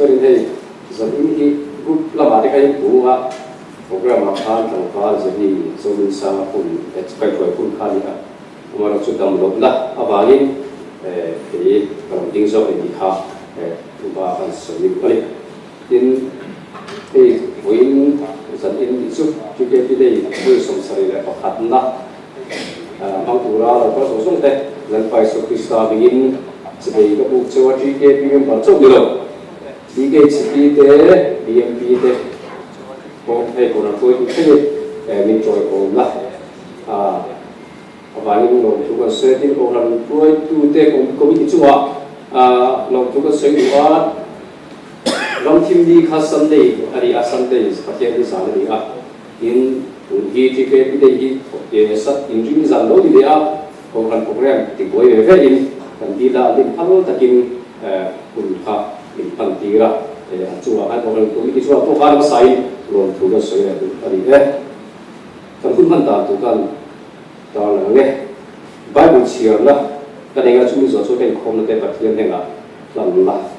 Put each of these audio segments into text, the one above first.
Sorry, hey, Zabini, good Lamadica, Bunga, program of Khan, and Khan, Zabi, so in Samapun, expect for a full Kalia, Umarachudam Lobla, Avani, things of the half, Tuba and Soli. In a win, that in the soup, to get the day, some sorry, of Hatna, Matura, also that, then by Sopista begin, to be the book to what you gave you, but so below. DKCP there, BMP there, both people are going to enjoy all that. Available on to a certain or employed to take on committee to work. Not to a certain one. Long team league has Sunday, Aria Sundays, but here is already up. In GTK, they set in dreams and loaded they up. Program, the boy very and did that in Palo Takin Pulka. Pantira, Chua, and over to Chua, to have a sign, Lord to the Soya, Kakumanta to Gan, Darling, Bible cheer, Getting a Jews also can come the Patriana, Lamba,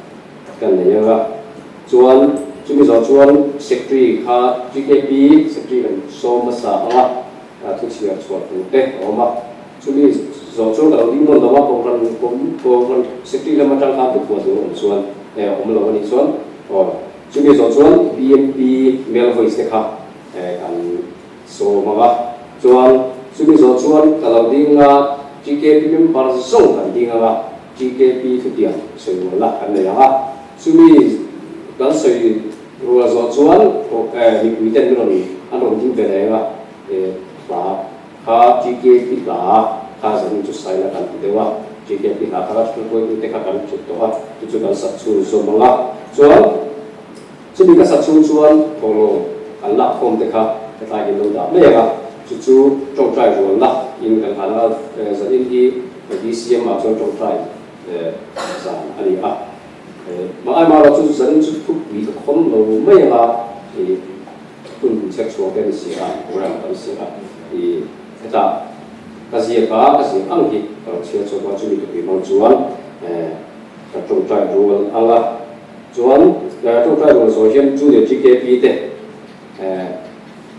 Ganayava, Juan, Jews or Juan, Secretary, GKP, Secretary, and Somasa, Tuxia, Oma, to me, so Limo, the Wap Secretary Lamata to Juan. Omlogan is one, or Jimmy Zozuan, BMP, male voice the car, and so Mava, Joan, Jimmy Zozuan, Kaladinga, GKP, Barzon, and Dinga, GKP to Dian, so you will laugh and they are. Sumi, that's a Rosazuan, or we tend to be, I don't think that GKP, has a new silent and they were. GKP Nakaras to go to take a country to go Satsu Somala. So because Satsu Suan, Polo, and Lap from the car that I know that Mega to John Drive will laugh in the Hana, the Indi, the DCM of John Drive, San Alia. My mother to send to put me the Kondo Mega, the sexual fantasy, around the Kasi apa kasi anghi kalau siapa coba curi tu memang jual, kalau try jual Allah jual, kalau try jual sosial jual GKP deh,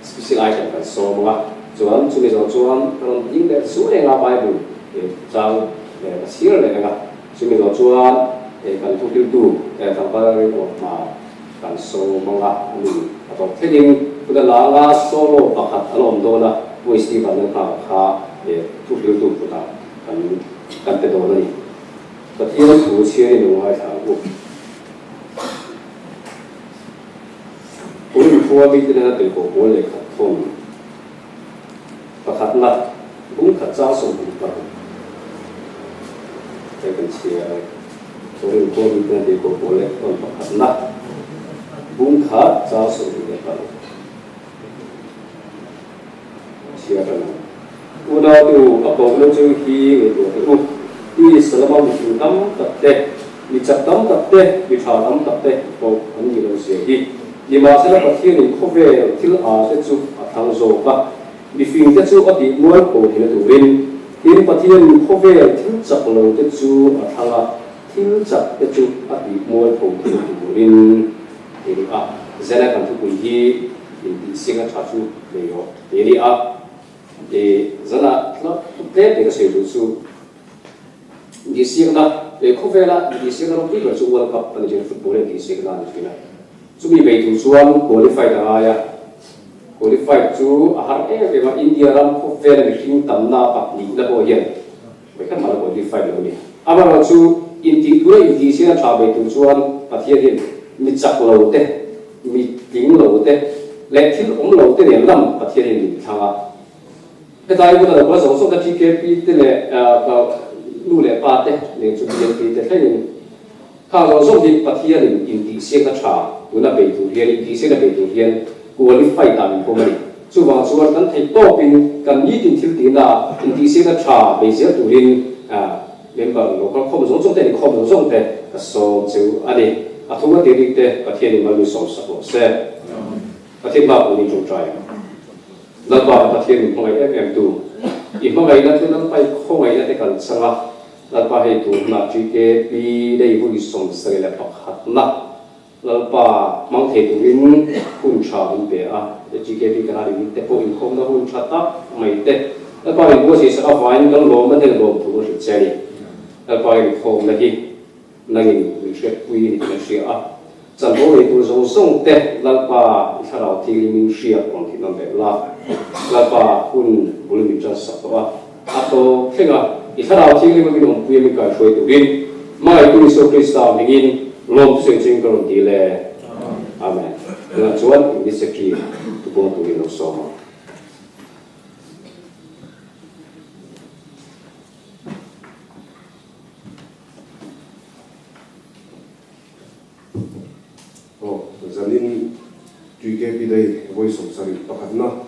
special item kan semua jual curi jual kalau ini semua yang apa itu, jauh hasil mereka curi jual, kalau tu tanpa itu kan semua ini atau trading sudah lama solo pakat alom dola, voice di mana kah to build to put up and the dolly. But here to share in the White House. Only 4 weeks later, they go all like a phone. But at night, who cut out some people? They can see only 4 weeks later, they go all like a phone. But at night, who cut out some people? Udah tu apa pun cuci itu di selama musim tam tapi di cetam tapi di tahun tapi kau ini lo sih di masa pasti ni kowe til secu atang zoba di film secu ati mual kau ini turin di pasti ni kowe til cak lo secu atang til cak secu ati mual kau ini turin ini zana kan tu kuih di singa cacu leo ini zana plate de se su di siena e covela di siena no pico su World Cup per il football di siena di fina su mi bei tu suan qualify da ya qualify tu har e ma India ram covela di king tamna pa ni da bo yen be kan mala qualify da ni aba su inti dura inti siena cha bei tu suan pa thia din mi chak lo te mi ting lo te le thil lo te ne lam pa thia din thanga cái tai của nó có số số cái GKP thế này nu lệ ba thế nên chúng BNP thế này khác số số thì bắt hiện nên in thị xe cái trả của nó bị thu hiện in thị xe nó bị thu hiện của nó phải tạm của mình chú vào chú vẫn thấy to pin cần nhất định thiếu tiền là in thị xe cái trả bị sẽ thu hiện nên bằng nó có không giống thế không giống thế số chú anh đi thu cái tiền thế bắt hiện mà lưu số số xe bắt hiện mà của mình trồng trái lần vào bắt hiện không ai FM2 im mga ina tu nang pai khong ai ate kan sanga la pa he tu na chi ke pi dei bu som sa le pa khat na lalpa mang thei turin hun tha in pe a GKP kana ri te po in khom na hun tha ta mai te lalpa in bo si sa avain kan lo ma thel lo thu ri chari lalpa in khom na hi nangin ri she pui ni na she a chan bo le tu zo song te lalpa i tharau thi min shia kon thi nam be la lalpa hun bul mi cha sa to a to khenga i tharau thi li min on pui mi ka shoi turin mai tu so krista mingin lom sing sing kon ti le amen la chuan in this key to go to in so zanin GKP dai voice of sari pakatna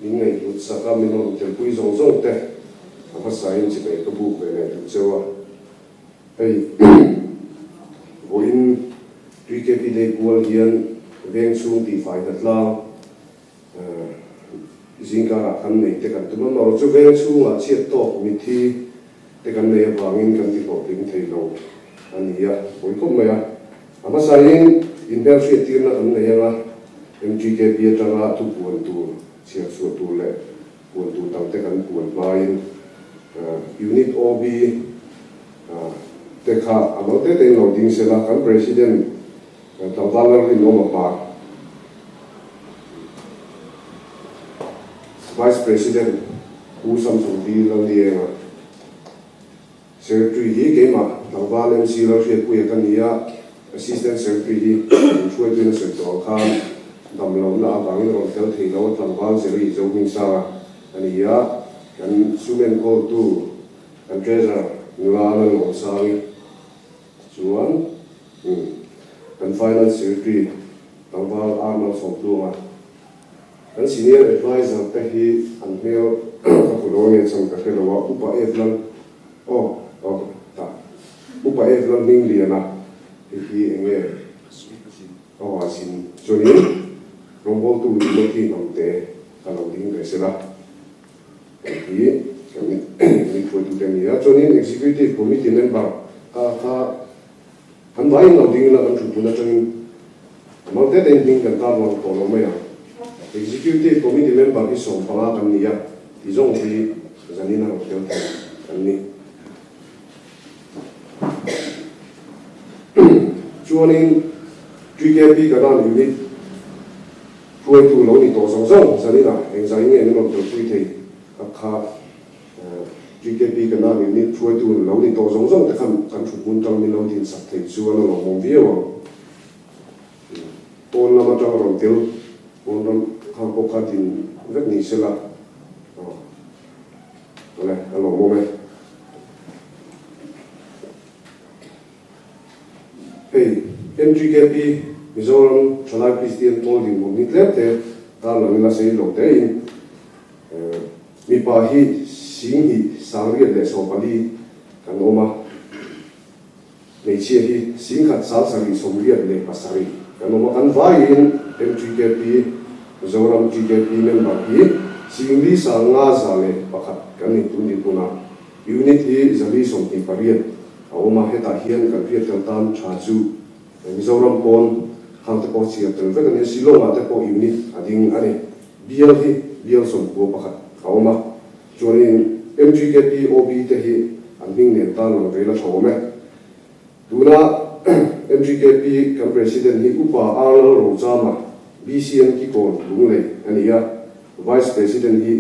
ningai ut saka minon tel pui zong zong te ama sain chi be kabu be ne tu chewa ei voin GKP dai kual hian veng chung ti fai dat la zinga kan nei te kan tu no chu veng chung a chiat to mi thi te kan nei wangin kan ti ho ping thei lo ania voi kom me a ama sain in bel shi tir na kan nei anga MGKP atanga tu puan tu chia su tu le puan tu tang te kan puan lain unit OB te kha amo te te no ding se la kan president tawala ri no ma pa vice president u sam su di lo ni anga secretary hi ke ma tawala MC lo shi ku ya kan ya assistant secretary hi chuai tu na se to khan dam lo na bangin ron tel thei lo tawal se ri zo min sa ani ya kan sumen ko tu kan treasurer ngala lo sa ri chuan kan finance secretary tawal arnold som tu ma kan senior advisor te hi an mel ka pulonia chang ka khelo wa upa eflan ta upa eflan ning liana hi enge asin choni rombol tu lo ti nom te kalau ding re sela hi kami ni ko tu ten ya choni executive committee member ka han vai no ding la kan chu na choni mau te den ding kan ta lo ko lo me ya executive committee member ki som pala kan ni ya ti zong ti zanina ho tel kan ni chuanin GKP kana unit phuai tu lo ni to song song sanina engzai nge ni lo to phui thei kha GKP kana unit phuai tu lo ni to song song ta kan chu mun tang ni lo tin sak thei chuan lo mong viaw on lama tang ron tel on ron kha ko kha tin vek ni sela ole alo mo me hey MGKP Mizoram Chalai Christian Holding Mumit Lepte Tala Nila Sei Lo Tein Mipa Hi Singhi Sangri Le Sopali Kanoma Meichia Hi Singhat Salsari Somria Le Pasari Kanoma Kanvain MGKP Mizoram GKP member Hi Singli Sanga Zale Pakat Kani Tundi Puna Unit Hi Zali Somti Pariat Aoma Heta Hian Kalpiat Kaltan Chazu Mizoram Pon Hang te po chia tel vek ani silonga te po unit ading ani bial hi bial som po pakhat kauma chuanin MGKP OB te hi anming nen tan lo vela thome tuna MGKP kam president hi upa arlo ro chama BCN ki kon lungle ani ya vice president hi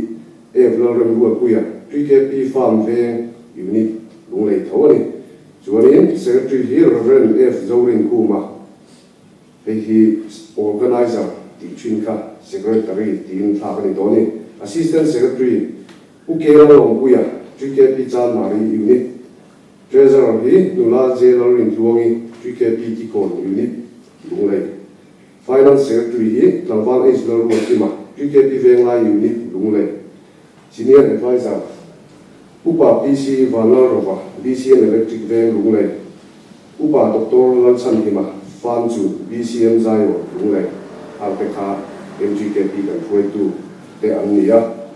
evlal rem ru kuya GKP farm ve unit lungle thawani chuanin secretary hi Reverend F Zorin Kuma he organizer teaching ka secretary team thakani doni assistant secretary ukela long kuya GKP chan mari unit treasurer hi nula jailor in tuangi GKP ki kon unit lunglei finance secretary hi Talwan Isler Motima GKP vengla unit lunglei senior advisor upa PC Valarova BCN electric veng lunglei upa Dr. Lalsan Hima Fanzu BCM Zayo lunglei alpekha MGKP kan phuai tu te annia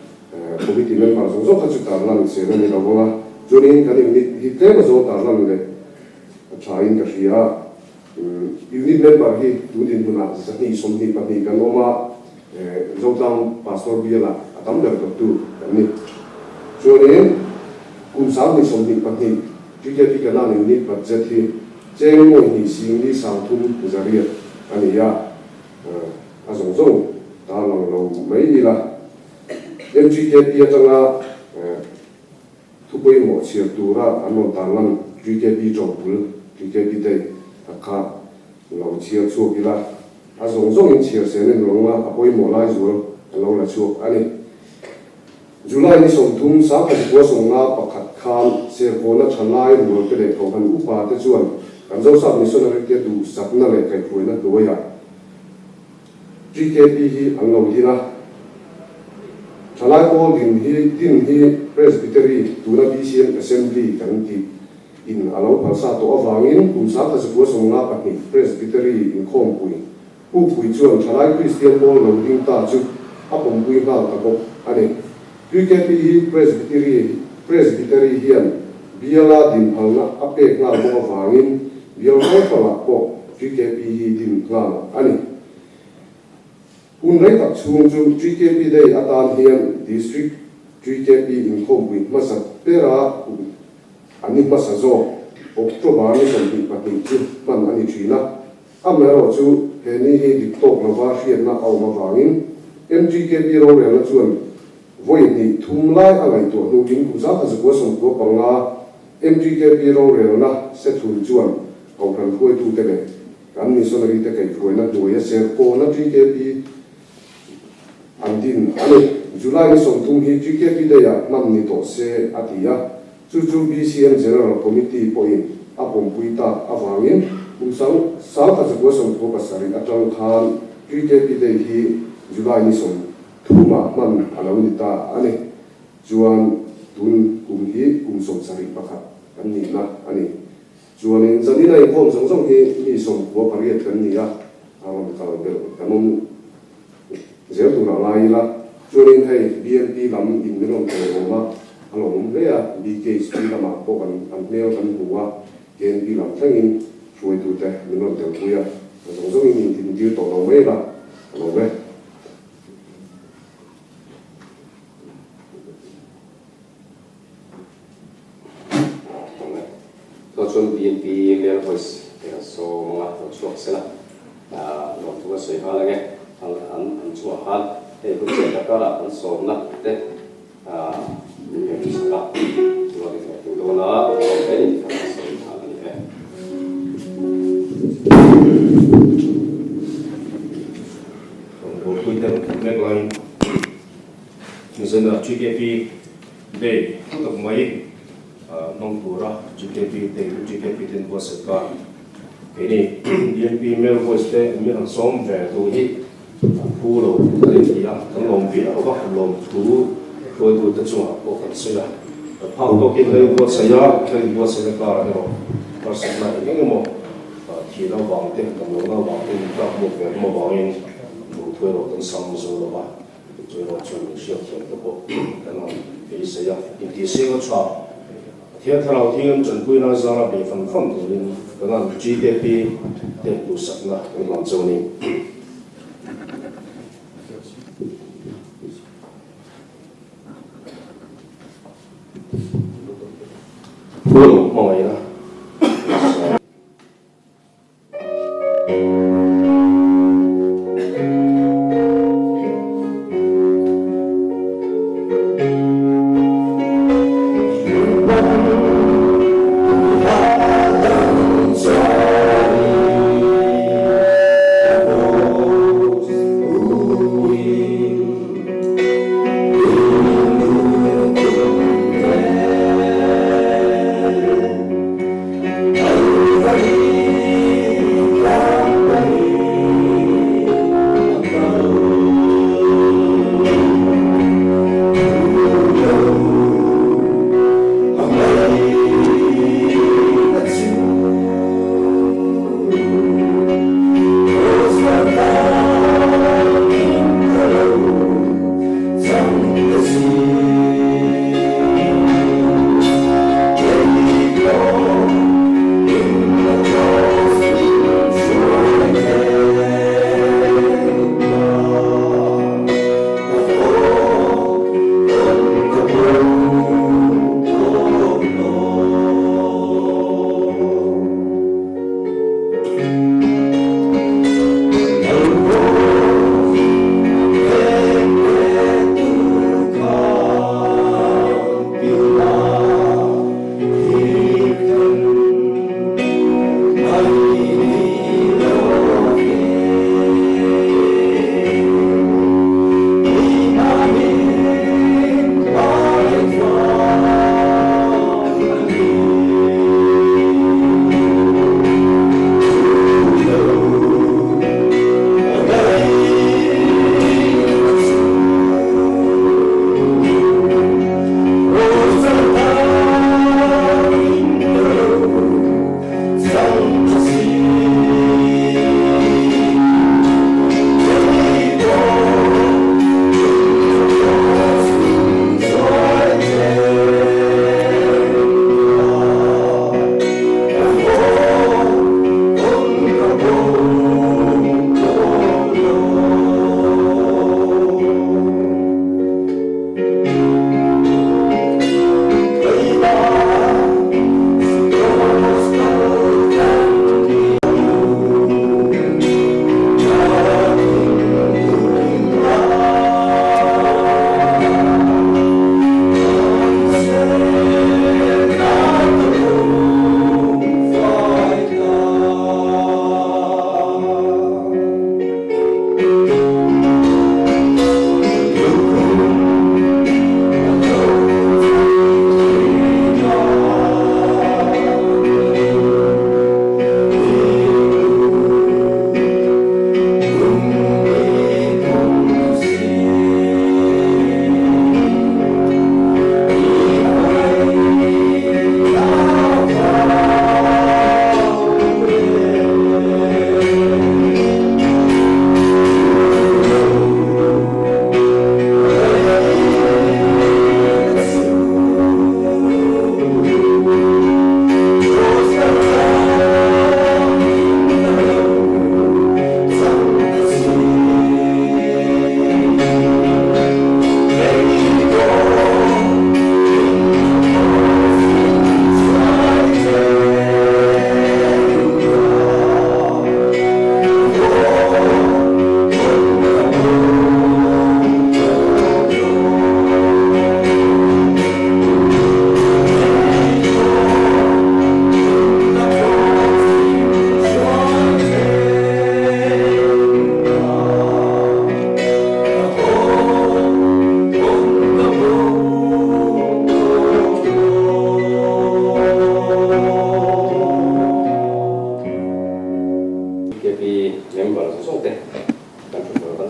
committee member zo kha chu tarlan se ni lawa jonin kan unit hi te zo tarlan le thain ka ria unit member hi tudin huna sani somni pani kan oma zotang pastor biala atam der tu ni chone kum sam ni somni pani GKP kana ni unit budget hi cheng mo ni sing ni sang thum zaria ani ya azong zong ta long lo mai ni la GKP atanga thupoi mo chia tura anon talan GKP jobul GKP dei ka lo chia chu bila azong zong in chia se ne longa apoi mo lai zu lo la chu ani July ni som thum sa ka ko som nga pakhat khan se ko na thalai ro te le ko han upa te chuan kan zo sa ni so na ke du sak na le kai khoi na do ya GKP hi ang lo hi na thalai ko din hi presbytery tura BCM assembly kan ti in alo palsa to awangin kum sa ka ko som nga pa ni presbytery in khom pui pui chuan thalai Christian ball lo ding ta chu apom pui ba ta ko ani GKP presbytery hian biala din halna ape nga mo awangin bial mai pala ko GKP hi din nga ani unrai tak chung chu GKP dei atan hian district GKP in khomwi masa pera ani masa zo October ni kan patin chu man ani china amero chu heni hi diktok lova hian na au ma wangin MGKP ro re na chuan voi ni thumlai alai to nu king ku za ka zo som ko panga MGKP ro re na se thun chuan au kan khoi tu te le kan ni so na ri te kai khoi na do ya ser ko na GKP andin ani July ni som thum hi GKP de ya nam ni to se atia chu BCM general committee point apom puita awangin usang sa ka zo som ko pasari atang khan GKP de hi July ni som thuma man alawin ta ani chuan tun kum hi kum som sari pakhat kan ni na ani chuan in zanina in khom song hi ni som ko pariat kan ni ya awam ka bel kanom zel tu la lai la chuan in hei BNP lam in melon ko ma alom le ya BKC lama ko kan mel kan huwa KNP lam thangin chuai tu te melon te ku ya song in tin dir to lo me la lo me Tuan BNP Leal Voice so mga tuan sila long tuan soi hal lagi an chua hal kun saya kala an so na te yang sila tuan itu dola ini kan so hal ni Untuk kita meglain misalnya GKP day untuk mai nong tura GKP day GKP den was ka ini BNP mel was te mi han som ve tu hi puro le dia kan long bi ko long tu ko tu te chua ko kan se ya pa to ke le ko sa ya ke ko se ka ra no par sa na ni mo ti la wang te kan lo na wang te ka mo ve mo wang in mo tu lo kan sam zo lo ba最后全部需要填的不，可能给谁呀？你第四个查，天他老天正规那是那边分分的人，可能 GDP 的不少了，可能州呢。不用梦为了。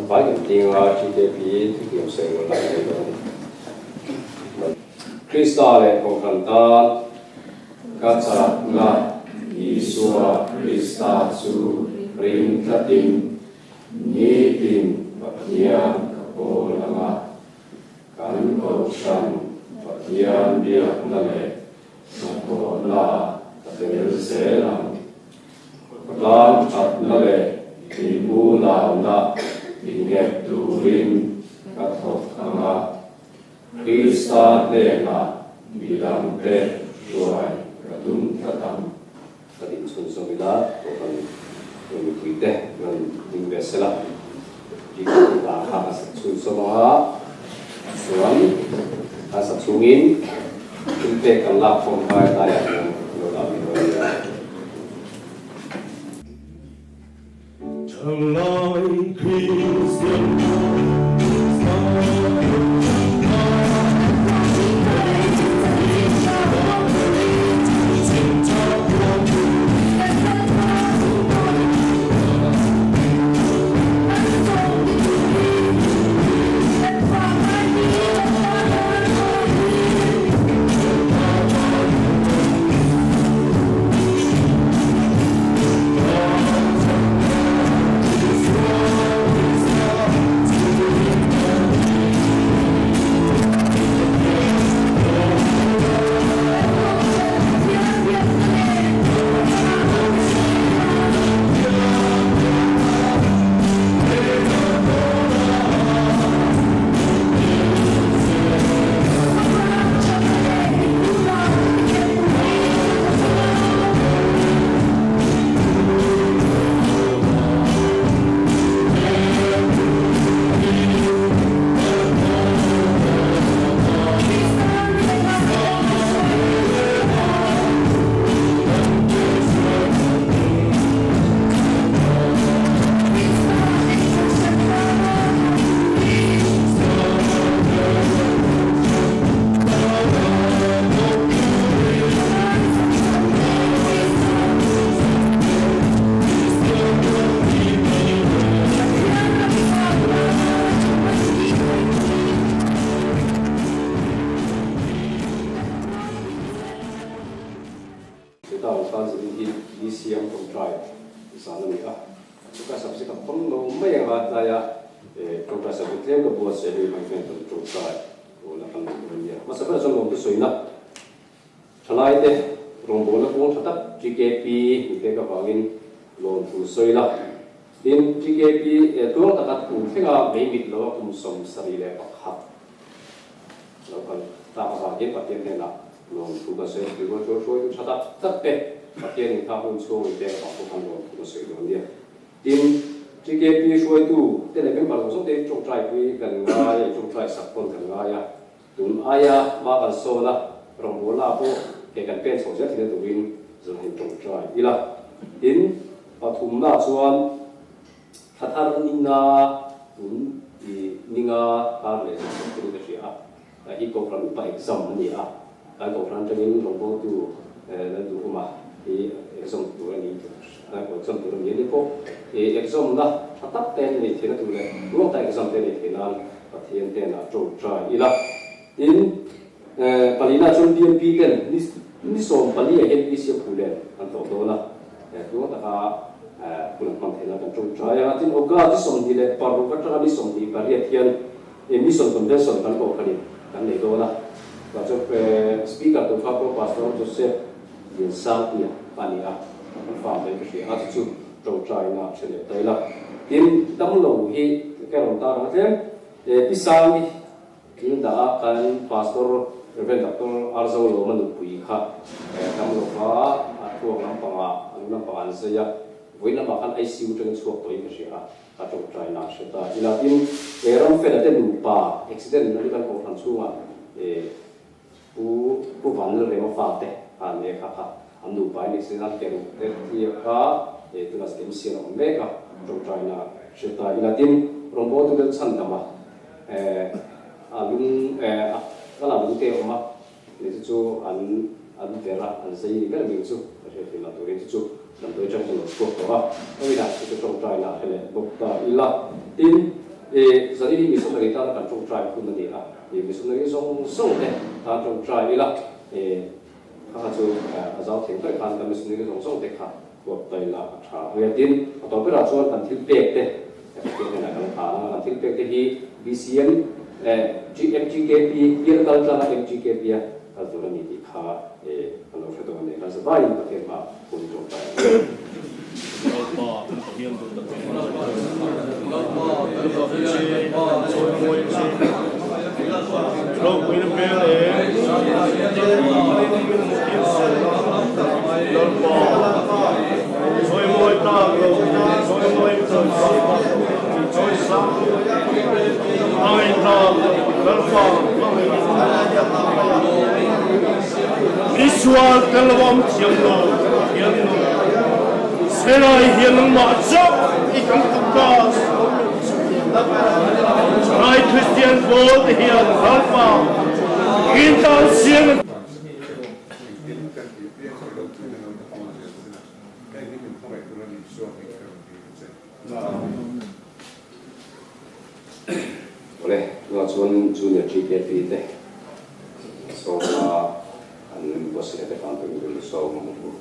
phải cần tiền GKP thì kiếm sẽ một lại đây rồi Krista lệ của cần ta các cha là Isua Krista su ring tatin ni tin Pathian Kapolanga kan Kausan Pathian biak nale Nakola Tatel Selam Lam at nale Ibu launa Ingep turin Katok anga Krista lena bilang te suai kadum katam kadin sun somila tokan yung kuite ng invesela jika kita hakas sun somaha suan kasat sungin kuite kalak pembai tayak ng lolami loya Jangan Kristen in GKP tuang takat kung thenga meimit lo kum som sarile pakhat lo kan ta ba ge patien ne la lo tu ga se tu go cho tu chata tak te patien ka hun so te ka ko kan lo tu se lo dia in GKP shoi tu te le ben par so te chok trai pi kan nga ya chok trai sak kon kan nga ya tun aya ma kan so la rong bola po ke kan pen so ja thile tu win zo hin chok trai ila in pathum na chuan Hatar ninga tun di ninga karle sesuatu kerja, iko kan upa exam ni kan kan jangin rombo tu nanti rumah di exam tu ni, exam tu ni ko exam na hatap ten ni thena tu le, ruang ta exam ten ni thena pathian ten na chok try ila in palina chon DMP ten ni som pali het ni sia pulen kan to do na, ruang ta ka pulang konten akan cuci. Yang atin oga di som di le paru kata di som di pariat yang emission convention kan kau kali kan itu lah. Kalau speaker tu fakir pastor Joseph yang sang dia pania faham dari sini. Atin cuci na cile tu lah. In tamu hi kalau tahu macam pisang ni kita akan pastor Reverend Dr. Arzau Loman pui kah. Tamu aku nampak saya. Với năm bạn ICU trong suốt tối cái gì trong trái nào sẽ ta chỉ là tin về rong phải là tên nụ bà accident nó đi căn cổ thành xuống cú vẫn là mà phạt đấy này khác anh nụ bà này sẽ làm cái thì thì tôi là xem xem nó mấy trong trái nào sẽ ta chỉ là tin rong bố tôi được sẵn mà anh cái là đúng cái mà để cho anh về ra anh xây cái là mình chú cái thì là tôi chú làm tôi trong trường hợp đó, bây giờ tôi trồng trái là hay là bốc ta ila tin giờ đi missionary ta kan trong tribe kun ni a missionary song te ta trong tribe la kha chu azau theng toi khan ta missionary song te kha ko tai la tha nge tin to pe ra chuan kan thil pek te ke na kan kha kan thil pek te hi BCM GMGKP year culture na MGKP ya kaltura ni di kha kan lo fedo ne kan sa vai pa ke ma kun trong tribe Visual kalawam tianglo serai hiang macam ikan tugas serai Christian gold hiang halpa intan siang boleh dua cuan junior GKP deh so an bos ini tekan tu dulu so menunggu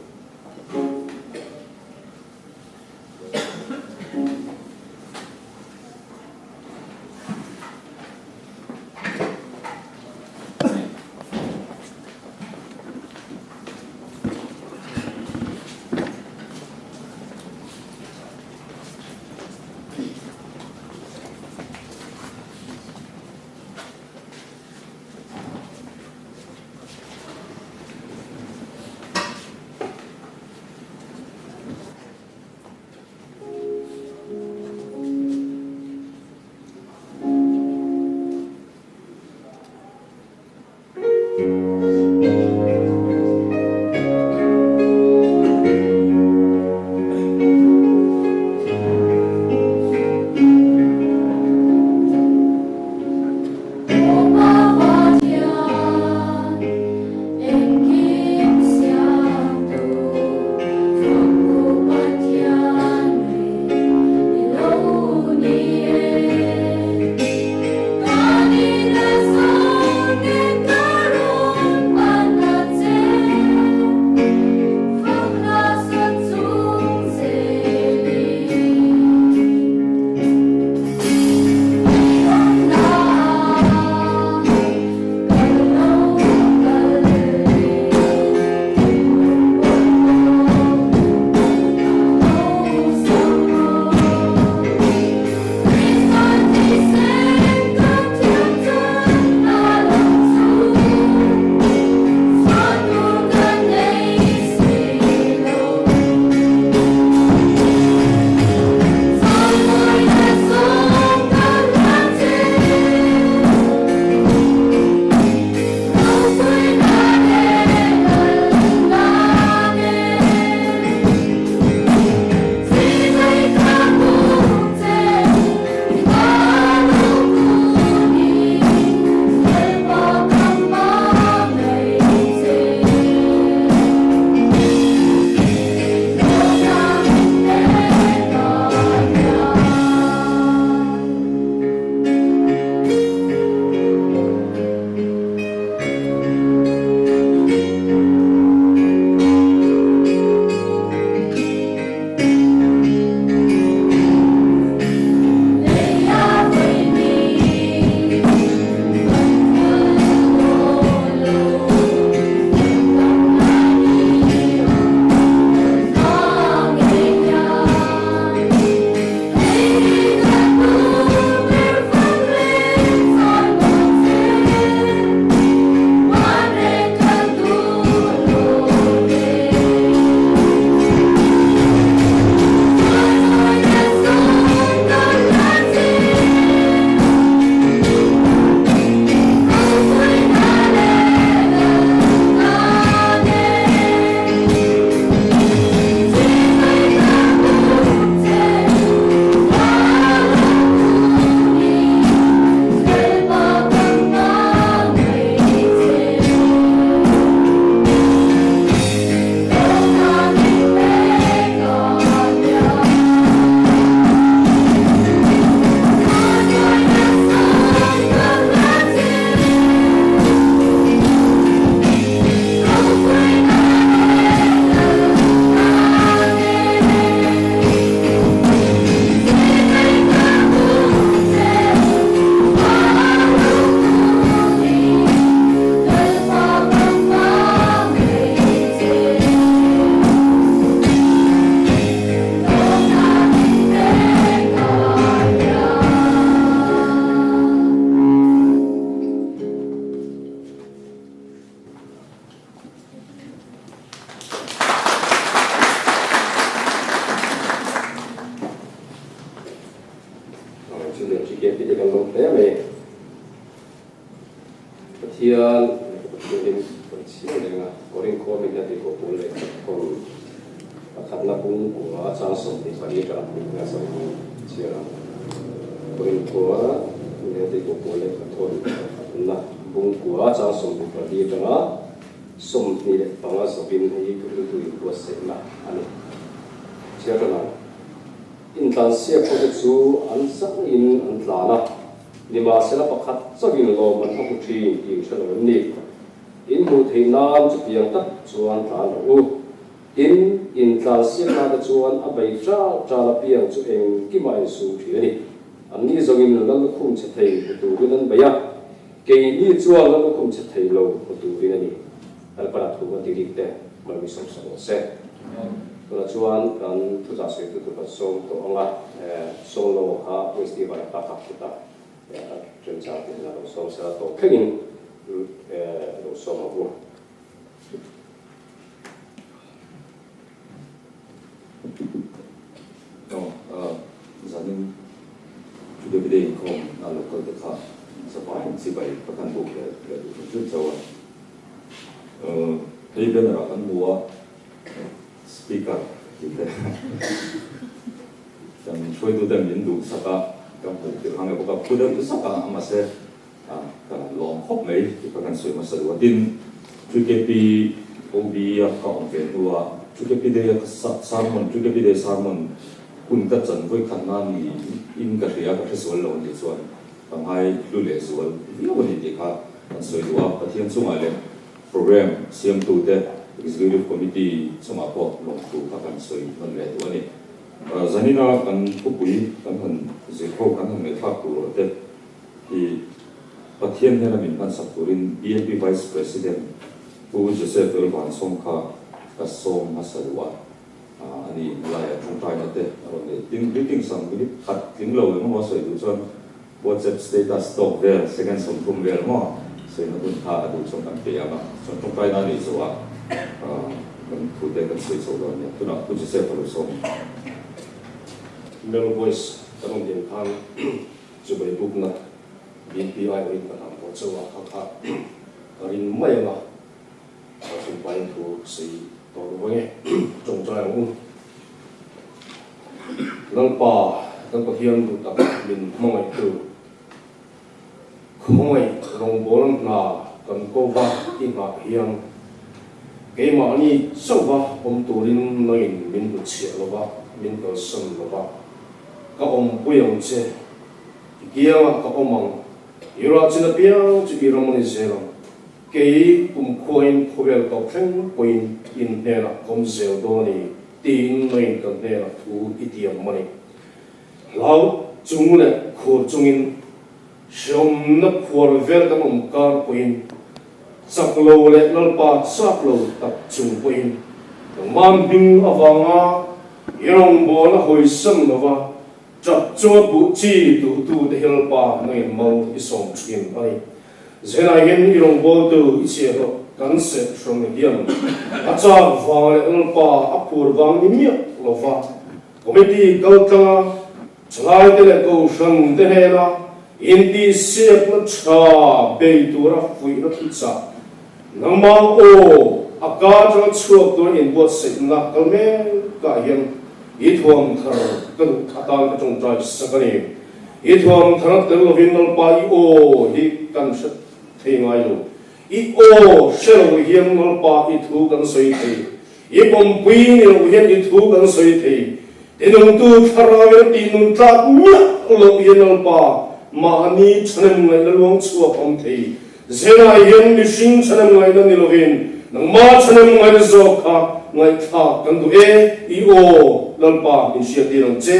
chúng ta chỉ kể về cái lòng thế này thiên mình chỉ là có những con mình đã đi có bốn lệ còn khát là cũng của trang sống thì phải đi ra mình là sống chỉ là có những của mình đã đi có bốn lệ thôi là cũng của trang sống thì phải đi ra sống thì bằng là sống bên hay cứ tụi của sẽ là anh chỉ là in tan siap ko chu an sang in an tlana lima sela pakhat chawin lo man hamu thi in thalo ni in mu theinam chu piang tak chuan tlan u in tlan siap na da chuan a bai tra la piang chu eng ki mai su thi ani an ni zongin lan khum che thei tu rin baya ke ni chuan lan khum che thei lo tu rin ani al para thu ma tirik te mal mi som seก็ชวนกันทุกจากสิ่งที่ทุกส่งตัวองค์ส่งโลหะวิสติบาร์ตักตักจนจากที่เราส่งเสร็จตัวขึ้นเราส่งมาบุญจากนั้นจุดเด่นของเราก็จะขาดสบายสิไปประกันบุกเลยจุดเจ้าที่เป็นอะไรกันบัวspeaker จังช่วยดูแต่ยินดูสักการพูดถึงทางเราก็พูดถึงสักการมาเสการลองคบไหมที่ประกันสวยมาสะดวกดินช่วยเก็บปีโอบีก็องเกตัวช่วยเก็บปีเดียสามมันช่วยเก็บปีเดียสามมันคุณก็จันไว้ขนาดนี้อินกับเรียกับสวยลงที่ส่วนทำให้ดูแลสวยนี่วันนี้ที่ค่ะสวยดูว่าประเทศส่งอะไรโปรแกรมเสียมตัวเด็กExecutive Committee สมาคมลงทุนกับการสวยนั่นแหละตัวนี้จากนี้นะกันผู้ป่วยกันหันเสียโคกันหันไม่ทักตัวเด็กที่ประเทศเนี่ยเรามีการสับตัวริน BNP Vice President ผู้จะเสด็จวันสงฆ์กระทรวงมหาดไทยอันนี้หลายช่วงท้ายนั่นเองเราเนี่ยติ้งสังกัดขัดทิ้งเราเลยมั้งว่าสวยดูจน WhatsApp status stop there second ส่งกลุ่มเรียนมั้งสวยนั่นคุณท่าดูช่วงกันเปียกช่วงท้ายนั่นนี่สวยมันพูดได้กันสวยๆเลยเนี่ยตัวนั้นผู้จะเสพรู้สม Mel Voice ตั้งเดียนทางจะไปบุกนะ BNPI รินกันทำหัวเจ้าว่าข้ารินไม่ละสุดไปถูกสีตัวรู้ไงจงใจของนั่งป่านั่งประเทียนดูตักมินมั่งไอ้คือคงไอ้ลงบอลนากันก็ว่าที่หาเฮียงcái mà ni sâu va ông tu linh nói mình được chia lo va mình được sân lo va các ông bùi ông che kia các ông mang yêu ra trên biển chỉ yêu mình che lo cái cùng coin coin các phèn coin in đây là công giàu đó này tiền nói cái đây là thu ít tiền money lão chúng này khổ chúng in sớm nấp khổ về các ông car coin sắc lô lệ nol pa sắc lô tập trung quên mang binh avanga irong bo na hoi sam nova chap cho bu chi tu de hel pa noi mau isong chim pai zena gen irong bo tu iche ro kan se from hiam acha wa le nol pa apur wang ni mi lova committee kautanga chlai de le ko shang de hela inti sep na cha be tu ra fui na tsa nang mau o aka cho chuak tu in bot se na kalme ka hiam I thuam thar kan atan ka chung trai sakani I thuam thar tel lovin nol pa I o hi kan shat thei ngai lo I o shelo hiam nol pa I thu kan soi thei I pom pui ni lo hiam I thu kan soi thei tinung tu tharawe tinung tlat nya lo hiam nol pa ma ni chanem ngai lalwang chuak om thei zena hiam ni sing chanem ngai na ni lovin nang ma chanem ngai na zo kha ngai tha kan du I o lalpa initiative che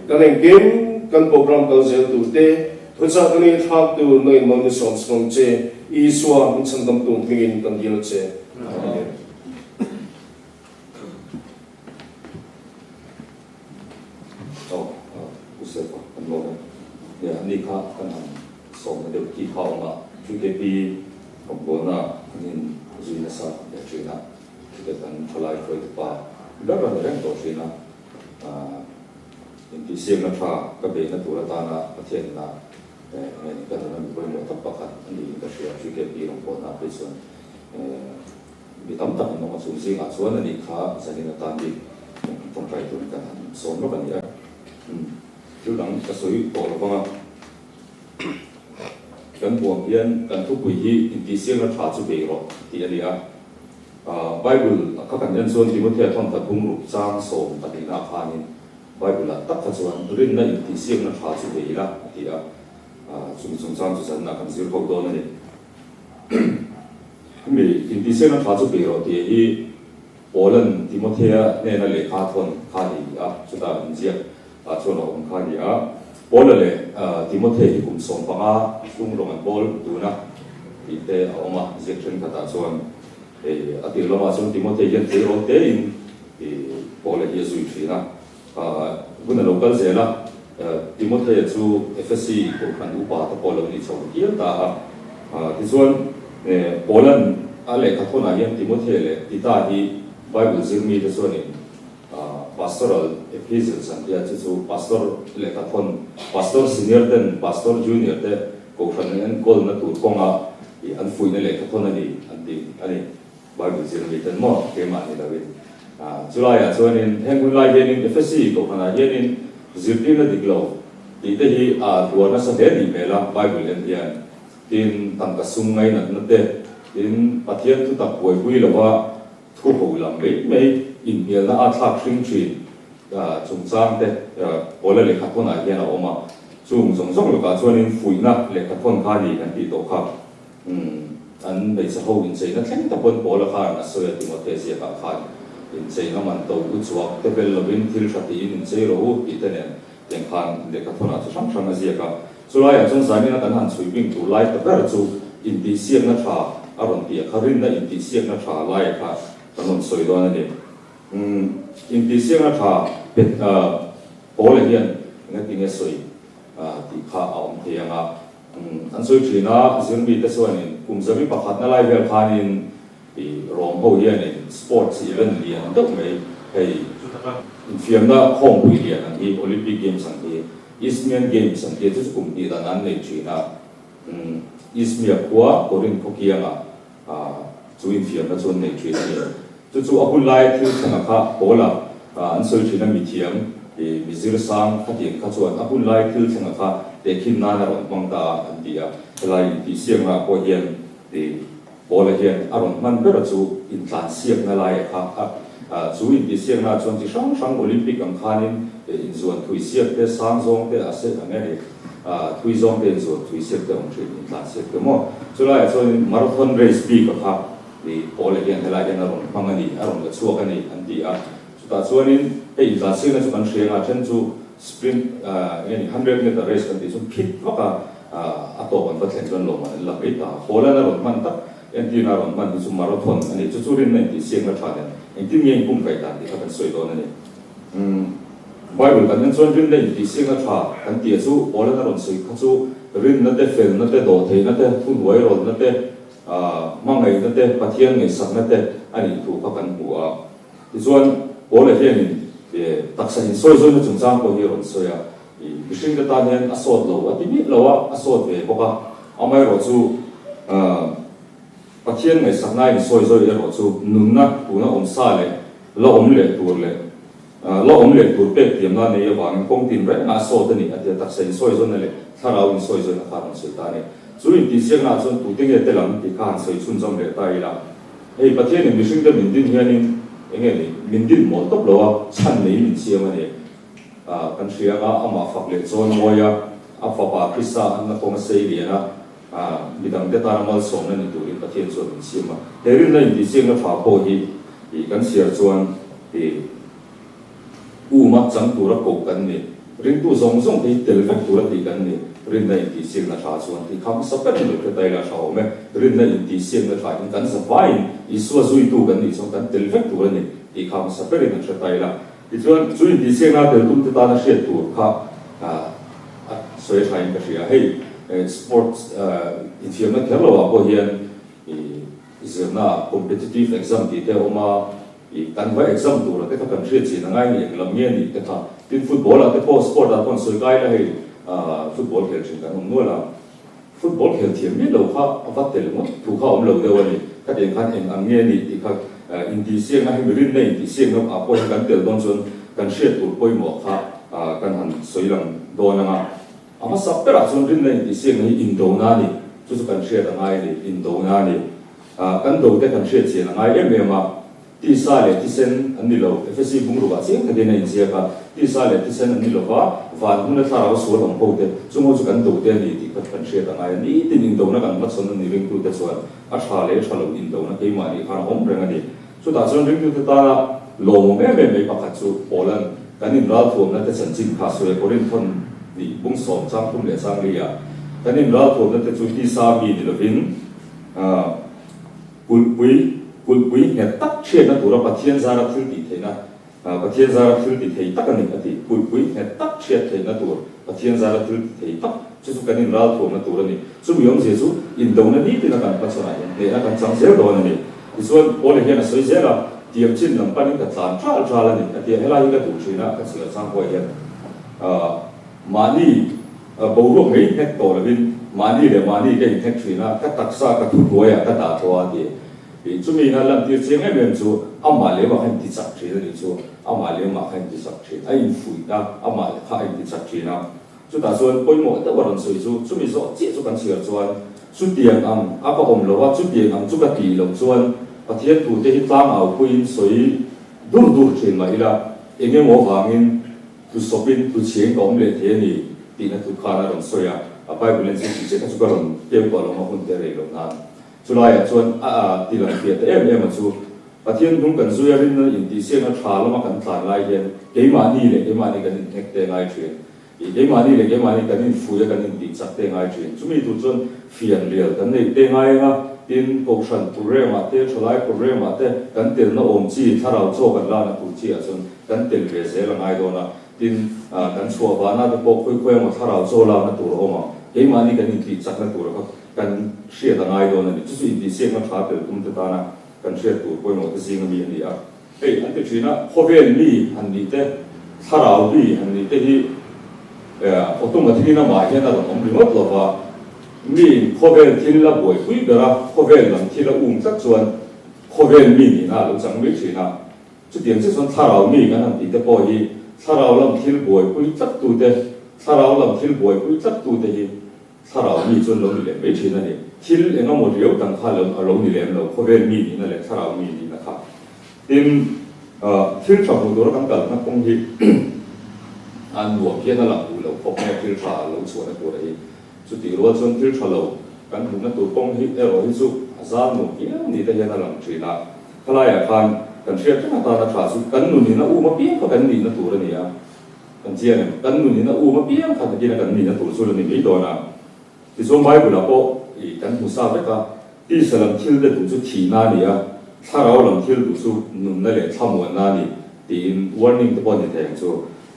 kan engem kan program kal zel tu te thucha kan ni thak tu noi mon ni som som che I swa min chandam tu ngin kan dil che usefa kan lo ya ni kha kan som de ki kha ma chu ke pi kom bona nin zuina sa ya chuina ke kan thalai khoi pa da ran reng to sina in ti siang na tha ka be na tura ta na pathian na ngai ka na mi mo ta pakhat ani ka shia GKP rong ko na pe chuan mi tam tak no sung sing a chuan ani kha zani na tan bi tong kai tu ka som ro kan ya chu dang ka soi to lo banga kan buang hian kan thu pui hi in ti siang na tha chu be ro ti ani a Bible ka kan yan chuan Timothy thon ta bung ru chang som ati na khanin Bible la tak ka chuan rin na in ti siang na tha chu be la ti a chung chang chu san na kan zir ko do na ni mi in ti siang na tha chu be ro ti hi Poland Timothy ne na le kha thon kha ni a chu ta in zia a chuan om kha ni a Poland le Timothy hi kum som panga chung rong an bol tu na ti te oma zia chen ka ta chuan atil lama chuan Timothy hian te ro te in Poland hi zui thina buna local zela Timothy chu FSC ko kan upa ta Poland ni chau hian ta ti chuan Poland ale ka thona hian Timothy le tita hi Bible zirmi te chuan pastoral epistles and dia chu pastor le ka thon pastor senior ten pastor junior te ko khan an kol na tur konga an fui ne le ka thon ani ani Bible zirmi ten mo ke ma ni david July ya chuan in hengun lai hian in FSC ko khana hian in zirti na diglo ti te hi tuana sa de ni mela Bible en hian tin tangka sungai na te tin pathian tu tak poi pui lawa thu ho lam mei in hian na athak hring thin chung chang te ola le khathona hian a oma chung zong lo ka chuan in fuina le khathon kha ni kan ti to kha an bei sa ho in sei na thleng ta pon pola kha na so ya Timothy sia ka kha in sei na man to u chuak te bel lovin thil thati in sei ro ti te ne teng khan le khathona chu sang sang a sia ka chulai a chung sani na kan han chui bing tu lai ta ber chu in ti siam na tha aron ti kharin na in ti siam na tha lai kha kanon soi do na ni in ti siam na tha pet pola hian na ti nge soi ti kha aum te anga an soi thina zirmi te chuan in kumzami pakhat na lai vel khanin i rom ho hian in sports event lian dok mai hei in fiamna khom pui lian an hi Olympic Games an hi Isthmian Games an hi chu kum ti dan an nei thina Ismia kwa korin khokianga chu in fiamna chon nei thina ni chu apun lai thil thanga kha pola an soi thina mi thiam mizir sang khatin kha chuan apun lai thil thanga kha tekhin na na ron mangta an dia lai ti siang na ko hian Pola hian aron man ber chu in tlan siak na lai kha chu in ti siak na chuan chi sang sang Olympic ang khanin in zuan thui siak te sang zong te ase angani thui zong te zuan thui siak te ong thin in tlan siak te mo chulai chuan marathon race bi ka kha Pola hian helai hian aron mangani aron la chuak ani an ti a chuta chuan in in tlan siak na chu kan hrenga then chu sprint yani 100 meter race kan ti chu khit waka atop an pathleng chuan lo man la ta Pola na ron man tak en ti na ron man chu marathon ani chu churin nei ti siang na thaden en ti ngeng pum kai tan ti kan soi do na ni Bible kan en chuan rin nei ti siang na tha kan ti chu Pola na ron soi kha chu rin na te fel na te do thei na te phun wai ron na te mangai na te pathian ngai sak na te ani thu ka kan hu a ti chuan Pola hian in taksa in soi na chung chang ko hi ron soya i hring da tan hian asot lo ati mi lo a asot ve boka amai ro chu pathian ngai sakna in soi ro chu nunna tuna om sa le lo om le tur le lo om le tur pe tiam na nei awang kong tin re na so ta ni atia taksa in soi na le tharau in soi na kharon soi ta ni chu in ti siang na chon tu ting e te lam ti khan soi chun jong le ta ila ei pathian in hring da min din hian in enge ni min din mo top lo a chan nei min siam ani kan ria ga ama fak le chon moya a fa pa krista an na kong sei li na midang de ta mal som na ni tu in pathian chon min siam ma herin na in ti siang na pha po hi kan siar chuan ma chang tu ra ko kan ni ring tu zong zong ti tel vek tu ra ti kan ni rin na in ti siang na tha chuan ti kham sa pe ni ke tai la sha me rin na in ti siang na tha in kan sa vai i su zui tu kan ni song kan tel vek tu ra ni ti kham sa pe ni ke tai la ti chuan chu in ti siang na tel tum te ta na hriat tu kha soi thain ka ria hei sports in fiam na khelo a po hian zirna competitive exam ti te oma kan va exam tu ra te ka kan hriat chi na ngai ni lam nge ni te kha tin football at the sport at one so guy la football khel chin kan no la football khel thiam mi lo kha avat tel mo thu kha om lo de wani ka den khan en ang nge ni ti kha in ti siang na hi rin nei ti siang no a po kan tel don chon kan shet tur poi mo kha kan han soilang do na nga ama sapera chon rin nei ti siang ni in do na ni chu kan shet angai ni in do na ni kan do te kan shet chen angai em ma ti sa le ti sen an ni lo fc bung ru ba ching ka de nei sia ka ti sa le ti sen an ni lo ba van hun na thara so long po te chu mo chu kan do te ni ti kan shet angai ni ti ning do na kan ma chon ni ring tu te chuan a tha le tha lo in do na ke ma ni kha hom reng ani chu ta chon ring tu te ta lo mo me pakhat chu polan kan in ral thom na te chan chin kha so le korin thon ni bung som chang tum le sang ria kan in ral thom na te chu ti sa bi ni lo vin pui he tak che na tura pathian zara thil ti theina pathian zara thil ti thei tak ani ati pui he tak che theina tur pathian zara thil ti thei tak chu chu kanin ral thom na tur ani chu yom je chu in do na ni ti na kan pa chona he na kan chang zel do ani isuan ole he na soi zela tiam chin lam panin ka tlan tra la ni ati hela hi ka tu china ka sila sang ko he mani bawro ngei hek to la bin mani le mani ke hek china ka taksa ka thu goya ka ta to ati chu mi na lam tir cheng em chu ama le ma khan ti chak thi ni chu ama le ma khan ti chak thi ai fui da ama le kha ai ti chak thi na chu ta chuan poi mo ta waron soi chu mi zo chi chu kan chiar chuan chu tiang am apa om lo wa chu tiang am chu ka ti lo chuan pathian tu te hi tlang au puin soi dur thin mai la enge mo wangin tu sopin tu cheng kom le the ni ti na tu khana ron soya apai bulen chi che ka chu ka ron te ko lo ma hun te re lo na chu lai chuan ti lang pia te em chu pathian dung kan zuya rin na in ti se na tha lama kan tlan lai hian ke ma ni kan in thek te ngai thrin ke ma ni kan in fuya kan in ti chak te ngai thrin chu mi tu chuan fian lial kan nei te ngai nga tin option program te cholai program te kan tel na om chi tharau cho kan la na tu chi a chuan kan tel ve se la ngai do na tin kan chua ba na te pok khoi ma tharau cho la na tu ro ma ke ma ni kan in ti chak na tu ro kan share da ngai do na ni chu in ti se ma tha tel tum te ta na kan share tu poi no te sing mi ni a ei an te china khovel mi han ni te tharau bi han ni te hi automatically na ma hian na om remote lo wa mi khovel thil la boi pui bera khovel lam thil la tak chuan khovel mi ni na lo chang mi china chu tiang se chuan tharau mi kan an ti te po hi tharau lam thil boi pui tak tu te tharau lam thil boi pui tak tu te hi tharau mi chuan lo ni le me thina ni thil enga mo riau tang kha lo ni le lo khovel mi ni na le tharau mi ni na kha tin thil thamu do kan kal na kong hi an nuam hian na lang lo phok me thil tha lo chuan na tur hi chu ti ro chuan thil tha lo kan hu na tur kong hi ero hi chu azal no hi ni te hian na lang thina khalaya khan kan share ta na tha chu kan nu ni na u ma pi ka kan ni na tur ni a kan chian kan nu ni na u ma pi ka ta ki na kan ni na tur chu ni ni do na ti so mai bu la po i kan hu sa ka ti salam thil de tu chu thi na ni a tharau lam thil tu chu nun na le thamwa na ni tin warning te pon ni theng chu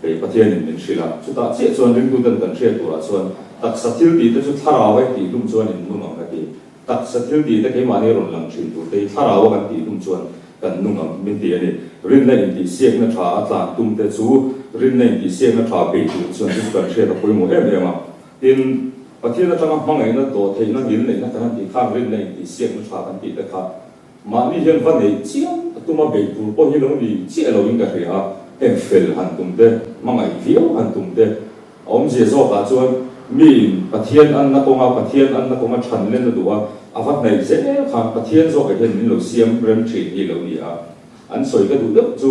pe pathian in min shila chu ta che chuan ring tu dan kan share tu ra chuan tak sa thil ti te chu tharau ai ti lum chuan in nu ma ka ti tak sa thil ti te ke ma ni ron lang thin tu te tharau kan ti lum chuan kan nu ngam min ti ani rin na in ti siek na tha atlang tum te chu rin na in ti siek na tha pe tu chuan chu kan share ta poi mo em ma tin pathian na tanga mangai na do thei na gil nei na kan ti khang rin nei ti siek na tha kan ti te kha ma ni hian van nei chiang atuma be tur po hi lo ni chi lo in ka ria em fel han tum te mangai viau han tum te om je zo ka chuan mi pathian an na konga than len na duwa avat nei se kha pathian zo ka hian min lo siam rem thin hi lo ni a an soi ka du deuh chu